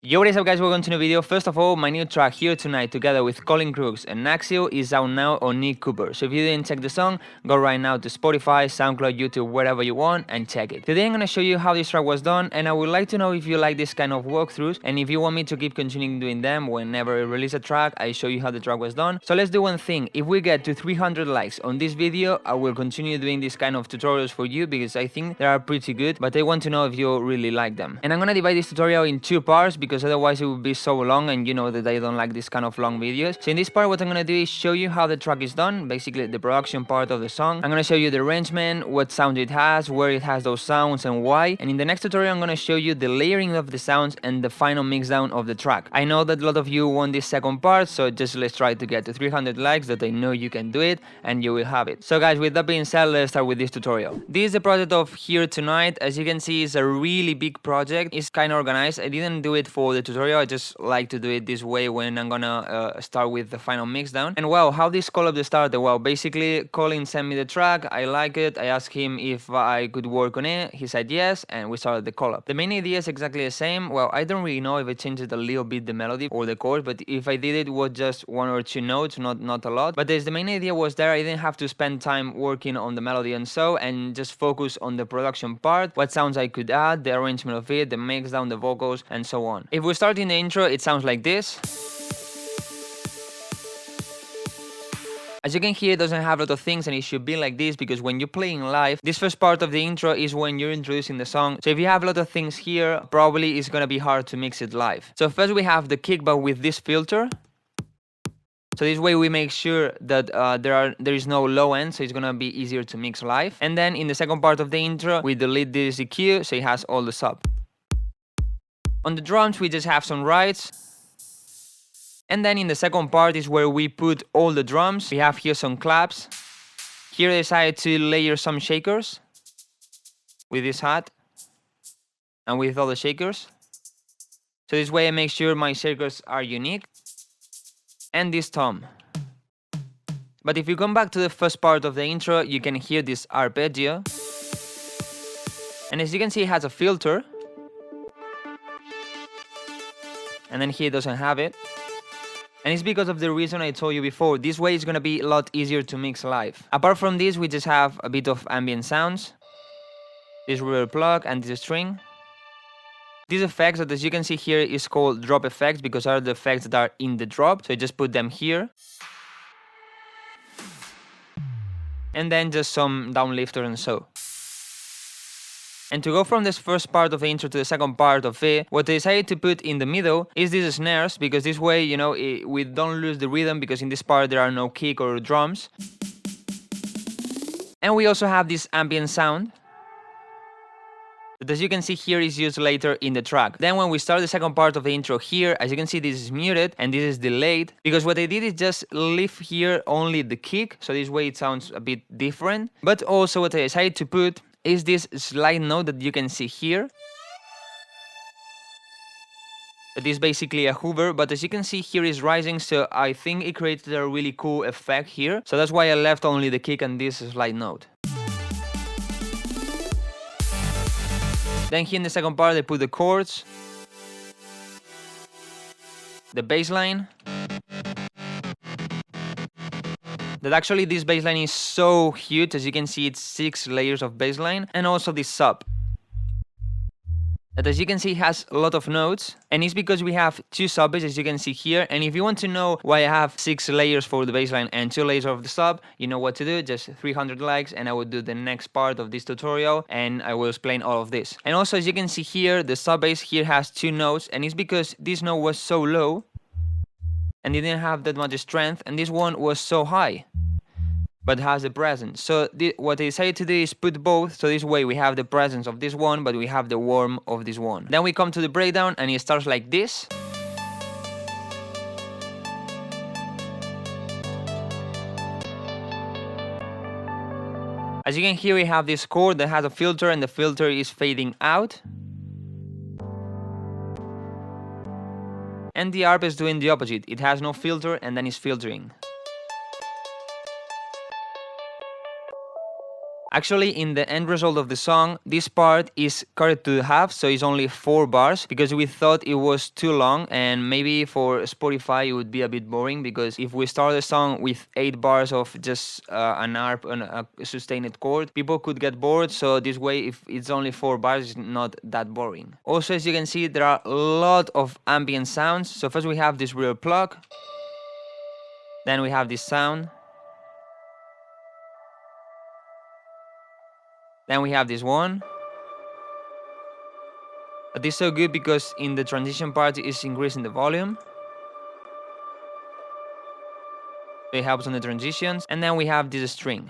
Yo, what is up guys, welcome to the video. First of all, my new track Here Tonight together with Colin Crooks and Naxio is out now on Nick Cooper. So if you didn't check the song, go right now to Spotify, SoundCloud, YouTube, wherever you want and check it. Today I'm gonna show you how this track was done, and I would like to know if you like this kind of walkthroughs and if you want me to keep continuing doing them whenever I release a track, I show you how the track was done. So let's do one thing. If we get to 300 likes on this video, I will continue doing this kind of tutorials for you because I think they are pretty good, but I want to know if you really like them. And I'm gonna divide this tutorial in two parts because otherwise it would be so long, and you know that I don't like this kind of long videos. So in this part what I'm gonna do is show you how the track is done, basically the production part of the song. I'm gonna show you the arrangement, what sound it has, where it has those sounds and why. And in the next tutorial I'm gonna show you the layering of the sounds and the final mix down of the track. I know that a lot of you want this second part, so just let's try to get to 300 likes, that I know you can do it and you will have it. So guys, with that being said, let's start with this tutorial. This is the project of Here Tonight. As you can see, it's a really big project. It's kind of organized. I didn't do it for the tutorial, I just like to do it this way when I'm gonna start with the final mix down. And well, how this collab started? Well, basically Colin sent me the track, I like it, I asked him if I could work on it, he said yes, and we started the collab. The main idea is exactly the same. Well, I don't really know if I changed a little bit the melody or the chords, but if I did it was just one or two notes, not a lot. But the main idea was there. I didn't have to spend time working on the melody and just focus on the production part, what sounds I could add, the arrangement of it, the mix down, the vocals, and so on. If we start in the intro, it sounds like this. As you can hear, it doesn't have a lot of things, and it should be like this because when you're playing live, this first part of the intro is when you're introducing the song. So if you have a lot of things here, probably it's gonna be hard to mix it live. So first we have the kick, but with this filter. So this way we make sure that there is no low end, so it's gonna be easier to mix live. And then in the second part of the intro, we delete this EQ, so it has all the sub. On the drums, we just have some rides. And then in the second part is where we put all the drums. We have here some claps. Here I decided to layer some shakers with this hat and with all the shakers. So this way I make sure my shakers are unique. And this tom. But if you come back to the first part of the intro, you can hear this arpeggio. And as you can see, it has a filter. And then here it doesn't have it. And it's because of the reason I told you before. This way it's gonna be a lot easier to mix live. Apart from this, we just have a bit of ambient sounds, this reverb plug and this string. These effects that, as you can see here, is called drop effects because are the effects that are in the drop. So I just put them here. And then just some downlifter and so. And to go from this first part of the intro to the second part of it, what I decided to put in the middle is these snares, because this way, you know, we don't lose the rhythm, because in this part there are no kick or drums. And we also have this ambient sound that, as you can see here, is used later in the track. Then when we start the second part of the intro here, as you can see, this is muted and this is delayed, because what I did is just leave here only the kick, so this way it sounds a bit different. But also what I decided to put is this slide note that you can see here. It is basically a hover, but as you can see here is rising, so I think it created a really cool effect here. So that's why I left only the kick and this slide note. Then here in the second part I put the chords, the bass line. That actually this bass line is so huge, as you can see it's 6 layers of bass line, and also this sub. That, as you can see, has a lot of notes, and it's because we have 2 sub bass, as you can see here. And if you want to know why I have 6 layers for the bass line and 2 layers of the sub, you know what to do. Just 300 likes and I will do the next part of this tutorial and I will explain all of this. And also, as you can see here, the sub bass here has 2 notes, and it's because this note was so low and it didn't have that much strength, and this one was so high but has the presence. So what I decided to do is put both, so this way we have the presence of this one, but we have the warmth of this one. Then we come to the breakdown and it starts like this. As you can hear, we have this chord that has a filter, and the filter is fading out. And the ARP is doing the opposite. It has no filter and then it's filtering. Actually, in the end result of the song, this part is cut to half, so it's only 4 bars because we thought it was too long, and maybe for Spotify it would be a bit boring, because if we start the song with 8 bars of just an arp and a sustained chord, people could get bored. So this way, if it's only 4 bars, it's not that boring. Also, as you can see, there are a lot of ambient sounds. So first we have this real plug, then we have this sound. Then we have this one. But this is so good because in the transition part it's increasing the volume. So it helps on the transitions. And then we have this string.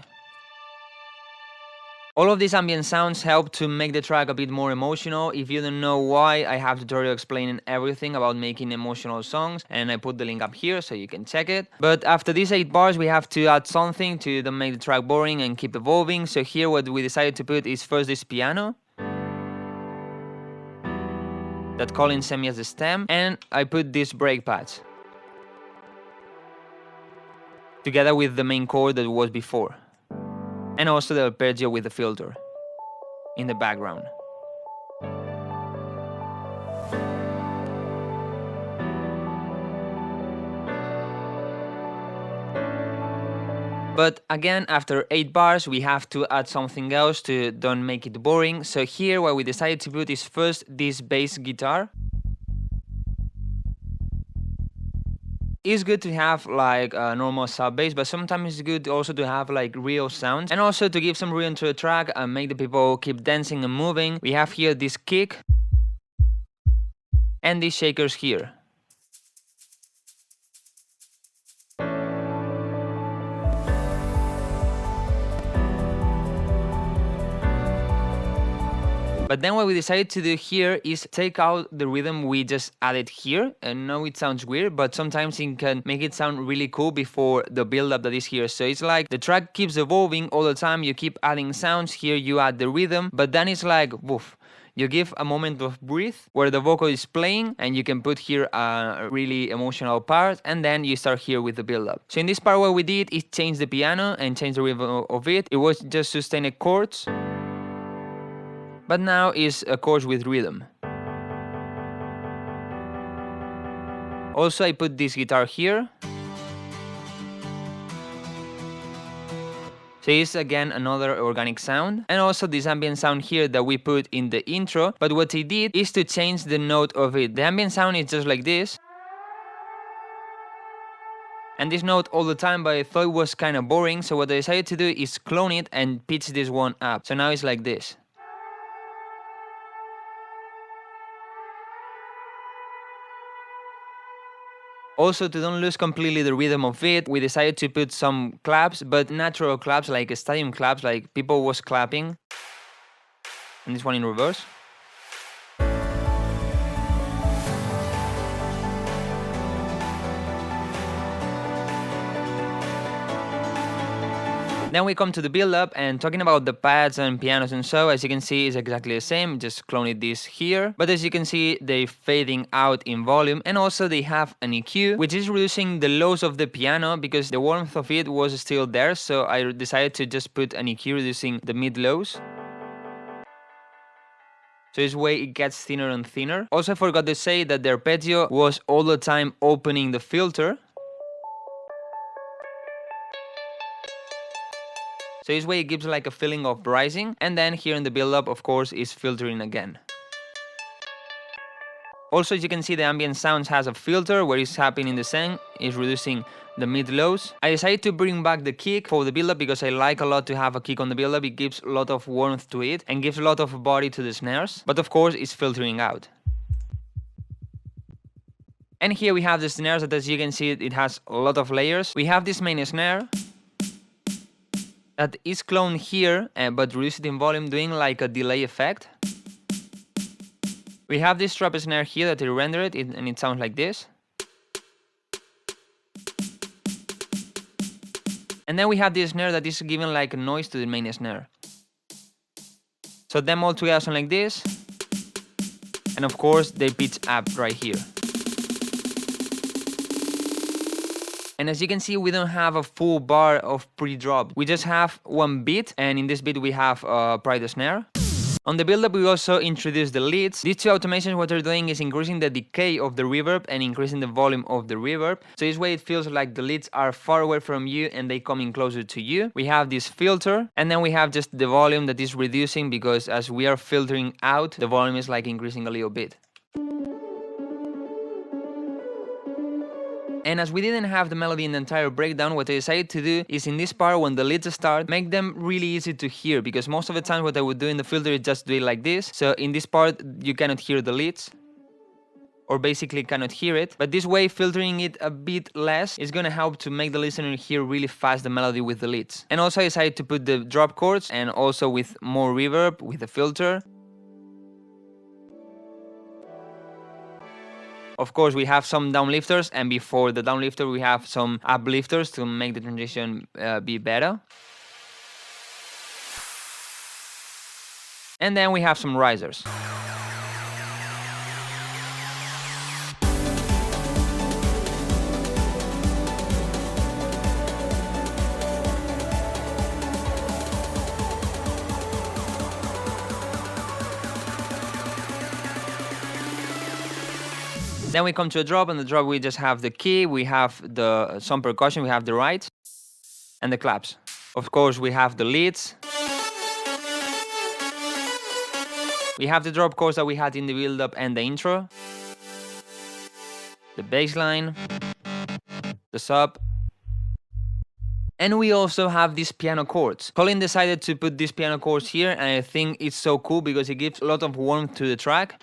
All of these ambient sounds help to make the track a bit more emotional. If you don't know why, I have a tutorial explaining everything about making emotional songs, and I put the link up here so you can check it. But after these 8 bars, we have to add something to don't make the track boring and keep evolving. So here what we decided to put is first this piano that Colin sent me as a stem, and I put these break pads together with the main chord that was before, and also the arpeggio with the filter in the background. But again, after 8 bars, we have to add something else to don't make it boring. So here what we decided to put is first this bass guitar. It's good to have like a normal sub bass, but sometimes it's good also to have like real sounds, and also to give some rhythm to the track and make the people keep dancing and moving. We have here this kick and these shakers here. But then what we decided to do here is take out the rhythm we just added here. And I know it sounds weird, but sometimes it can make it sound really cool before the build-up that is here. So it's like the track keeps evolving all the time, you keep adding sounds, here you add the rhythm, but then it's like, woof. You give a moment of breath where the vocal is playing, and you can put here a really emotional part, and then you start here with the build-up. So in this part what we did is change the piano and change the rhythm of it. It was just sustained chords, but now is a chords with rhythm. Also, I put this guitar here. So it's again another organic sound, and also this ambient sound here that we put in the intro. But what I did is to change the note of it. The ambient sound is just like this, and this note all the time, but I thought it was kind of boring. So what I decided to do is clone it and pitch this one up. So now it's like this. Also, to don't lose completely the rhythm of it, we decided to put some claps, but natural claps, like stadium claps, like people was clapping. And this one in reverse. Then we come to the build-up, and talking about the pads and pianos and so, as you can see, it's exactly the same, just cloned this here. But as you can see, they're fading out in volume, and also they have an EQ, which is reducing the lows of the piano because the warmth of it was still there, so I decided to just put an EQ reducing the mid-lows. So this way it gets thinner and thinner. Also, I forgot to say that the arpeggio was all the time opening the filter. So this way it gives like a feeling of rising, and then here in the build-up, of course, is filtering again. Also, as you can see, the ambient sounds has a filter where it's happening the same, is reducing the mid-lows. I decided to bring back the kick for the build-up because I like a lot to have a kick on the build-up. It gives a lot of warmth to it and gives a lot of body to the snares, but of course it's filtering out. And here we have the snares that, as you can see, it has a lot of layers. We have this main snare that is cloned here, but reduced in volume, doing like a delay effect. We have this trap snare here that I rendered it, and it sounds like this. And then we have this snare that is giving like a noise to the main snare. So them all together sound like this. And of course they pitch up right here. And as you can see, we don't have a full bar of pre-drop. We just have one beat, and in this beat we have pride snare. On the build-up, we also introduced the leads. These two automations, what they're doing is increasing the decay of the reverb and increasing the volume of the reverb. So this way it feels like the leads are far away from you and they coming closer to you. We have this filter, and then we have just the volume that is reducing, because as we are filtering out, the volume is like increasing a little bit. And as we didn't have the melody in the entire breakdown, what I decided to do is in this part, when the leads start, make them really easy to hear, because most of the time what I would do in the filter is just do it like this. So in this part, you cannot hear the leads, or basically cannot hear it. But this way, filtering it a bit less is gonna help to make the listener hear really fast the melody with the leads. And also I decided to put the drop chords and also with more reverb with the filter. Of course, we have some downlifters, and before the downlifter, we have some uplifters to make the transition be better. And then we have some risers. Then we come to a drop, and the drop we just have the key, we have some percussion, we have the rides, and the claps. Of course, we have the leads. We have the drop chords that we had in the build-up and the intro. The bass line, the sub. And we also have these piano chords. Colin decided to put these piano chords here, and I think it's so cool because it gives a lot of warmth to the track.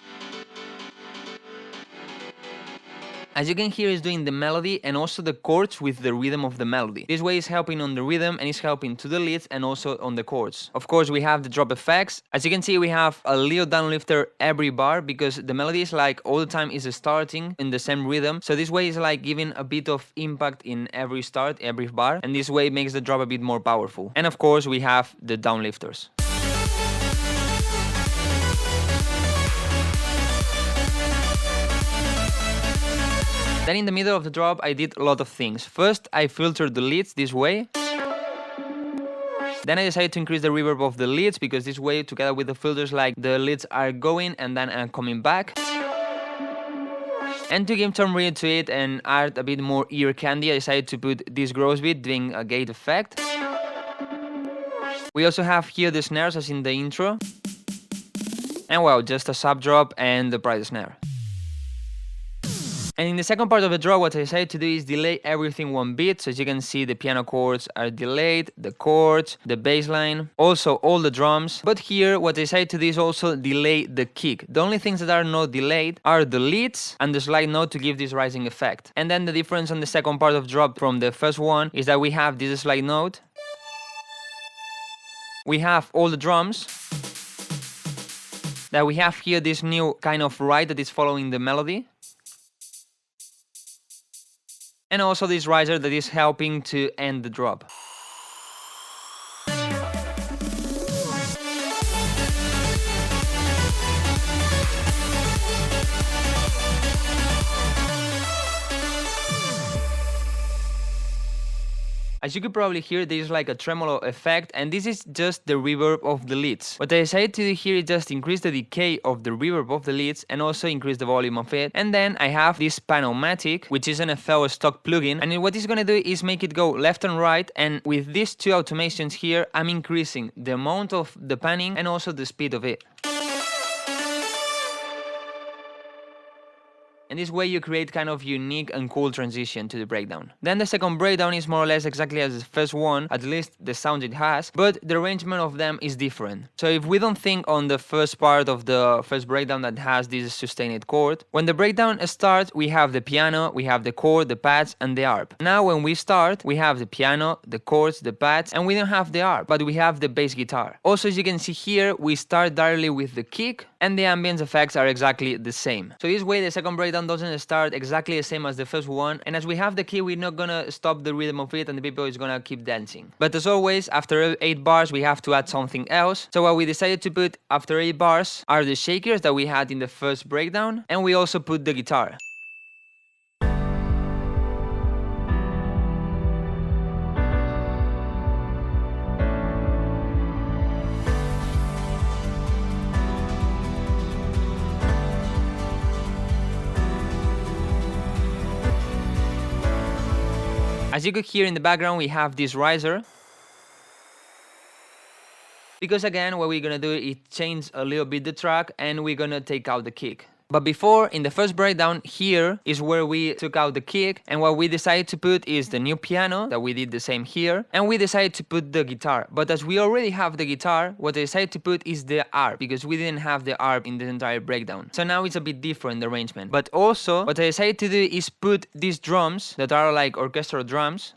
As you can hear, it's doing the melody and also the chords with the rhythm of the melody. This way is helping on the rhythm and is helping to the leads and also on the chords. Of course, we have the drop effects. As you can see, we have a little downlifter every bar because the melody is like all the time is starting in the same rhythm. So this way is like giving a bit of impact in every start, every bar. And this way makes the drop a bit more powerful. And of course, we have the downlifters. Then in the middle of the drop, I did a lot of things. First, I filtered the leads this way. Then I decided to increase the reverb of the leads because this way, together with the filters, like the leads are going and then coming back. And to give some rhythm to it and add a bit more ear candy, I decided to put this gross beat doing a gate effect. We also have here the snares as in the intro. And well, just a sub drop and the pride snare. And in the second part of the drop, what I decided to do is delay everything one beat. So as you can see, the piano chords are delayed, the chords, the bass line, also all the drums. But here, what I decided to do is also delay the kick. The only things that are not delayed are the leads and the slide note to give this rising effect. And then the difference on the second part of drop from the first one is that we have this slide note. We have all the drums. That we have here this new kind of ride that is following the melody. And also this riser that is helping to end the drop. As you could probably hear, there is like a tremolo effect, and this is just the reverb of the leads. What I decided to do here is just increase the decay of the reverb of the leads and also increase the volume of it. And then I have this Panomatic, which is an FL stock plugin, and what it's gonna do is make it go left and right, and with these two automations here, I'm increasing the amount of the panning and also the speed of it. And this way you create kind of unique and cool transition to the breakdown. Then the second breakdown is more or less exactly as the first one, at least the sound it has, but the arrangement of them is different. So if we don't think on the first part of the first breakdown that has this sustained chord, when the breakdown starts, we have the piano, we have the chord, the pads, and the arp. Now when we start, we have the piano, the chords, the pads, and we don't have the arp, but we have the bass guitar. Also, as you can see here, we start directly with the kick, and the ambience effects are exactly the same. So this way the second breakdown doesn't start exactly the same as the first one, and as we have the key, we're not gonna stop the rhythm of it and the people is gonna keep dancing. But as always, after 8 bars we have to add something else. So what we decided to put after 8 bars are the shakers that we had in the first breakdown, and we also put the guitar. As you could hear in the background, we have this riser. Because again, what we're gonna do is change a little bit the track and we're gonna take out the kick. But before, in the first breakdown, here is where we took out the kick, and what we decided to put is the new piano, that we did the same here, and we decided to put the guitar. But as we already have the guitar, what I decided to put is the arp, because we didn't have the arp in the entire breakdown. So now it's a bit different, the arrangement. But also, what I decided to do is put these drums, that are like orchestral drums.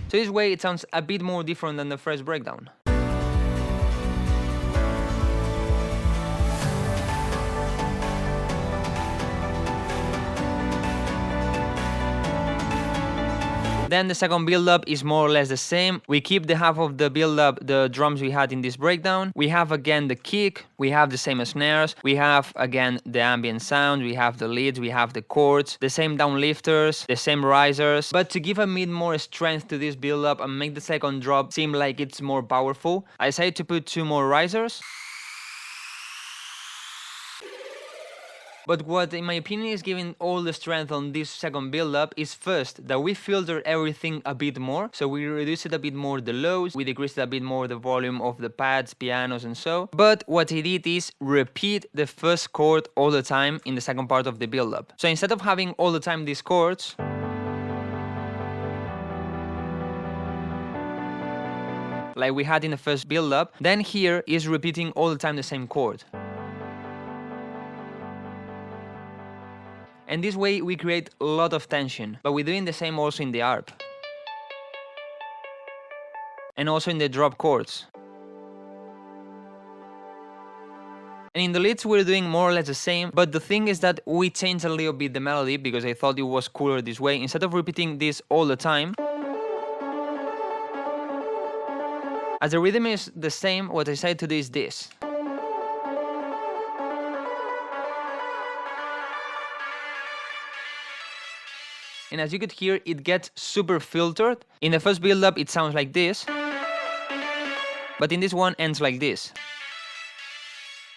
So this way it sounds a bit more different than the first breakdown. Then the second build-up is more or less the same. We keep the half of the build-up, the drums we had in this breakdown. We have again the kick, we have the same snares, we have again the ambient sound, we have the leads, we have the chords, the same downlifters, the same risers. But to give a bit more strength to this build-up and make the second drop seem like it's more powerful, I decided to put 2 more risers. But what, in my opinion, is giving all the strength on this second build-up is first that we filter everything a bit more. So we reduce it a bit more the lows, we decreased a bit more the volume of the pads, pianos and so. But what he did is repeat the first chord all the time in the second part of the build-up. So instead of having all the time these chords, like we had in the first build-up, then here is repeating all the time the same chord. And this way we create a lot of tension, but we're doing the same also in the arp. And also in the drop chords. And in the leads we're doing more or less the same, but the thing is that we changed a little bit the melody because I thought it was cooler this way. Instead of repeating this all the time, as the rhythm is the same, what I decided to do is this. And as you could hear, it gets super filtered. In the first build-up, it sounds like this. But in this one, ends like this.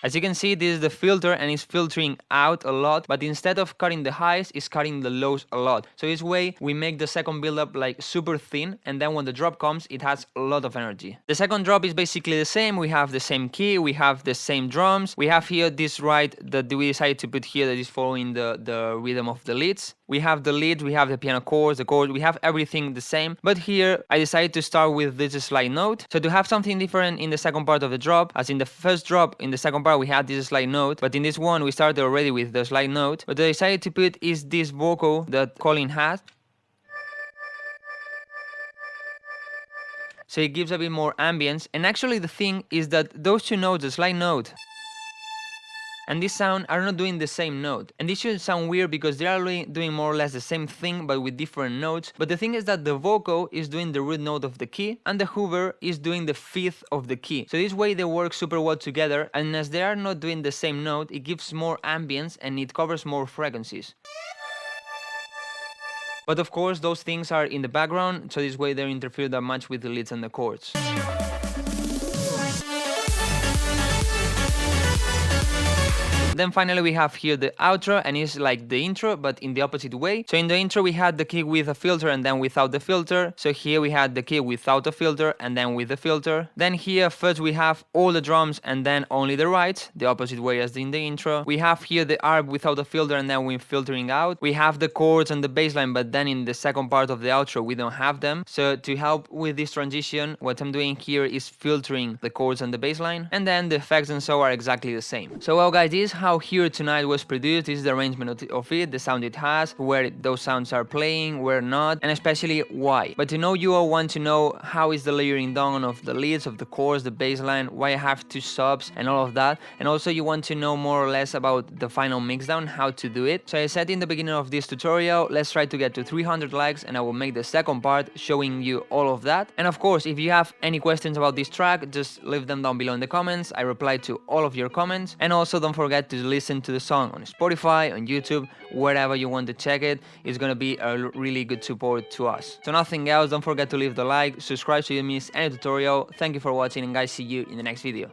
As you can see, this is the filter and it's filtering out a lot, but instead of cutting the highs, it's cutting the lows a lot. So this way, we make the second build-up like super thin, and then when the drop comes, it has a lot of energy. The second drop is basically the same. We have the same key, we have the same drums. We have here this ride that we decided to put here that is following the rhythm of the leads. We have the leads, we have the piano chords, the chords, we have everything the same. But here, I decided to start with this slide note. So to have something different in the second part of the drop, as in the first drop, in the second part, we had this slide note, but in this one we started already with the slide note. What I decided to put is this vocal that Colin has. So it gives a bit more ambience, and actually the thing is that those two notes, the slide note and this sound, are not doing the same note. And this should sound weird because they are doing more or less the same thing but with different notes. But the thing is that the vocal is doing the root note of the key and the hoover is doing the fifth of the key. So this way they work super well together, and as they are not doing the same note, it gives more ambience and it covers more frequencies. But of course those things are in the background, so this way they don't interfere that much with the leads and the chords. Then finally we have here the outro, and it's like the intro but in the opposite way. So in the intro we had the kick with a filter and then without the filter. So here we had the kick without a filter and then with the filter. Then here first we have all the drums and then only the rides, the opposite way as in the intro. We have here the arp without a filter and then we're filtering out. We have the chords and the bass line, but then in the second part of the outro we don't have them. So to help with this transition, what I'm doing here is filtering the chords and the bass line, and then the effects and so are exactly the same. So well guys, this is how Here Tonight was produced. This is the arrangement of it, the sound it has, where those sounds are playing, where not, and especially why. But to know, you all want to know how is the layering down of the leads, of the chords, the bass line, why I have 2 subs and all of that. And also you want to know more or less about the final mixdown, how to do it. So I said in the beginning of this tutorial, let's try to get to 300 likes and I will make the second part showing you all of that. And of course, if you have any questions about this track, just leave them down below in the comments. I reply to all of your comments. And also don't forget to listen to the song on Spotify, on YouTube, wherever you want to check it. It's gonna be a really good support to us. So nothing else, don't forget to leave the like, subscribe so you don't miss any tutorial. Thank you for watching, and guys, see you in the next video.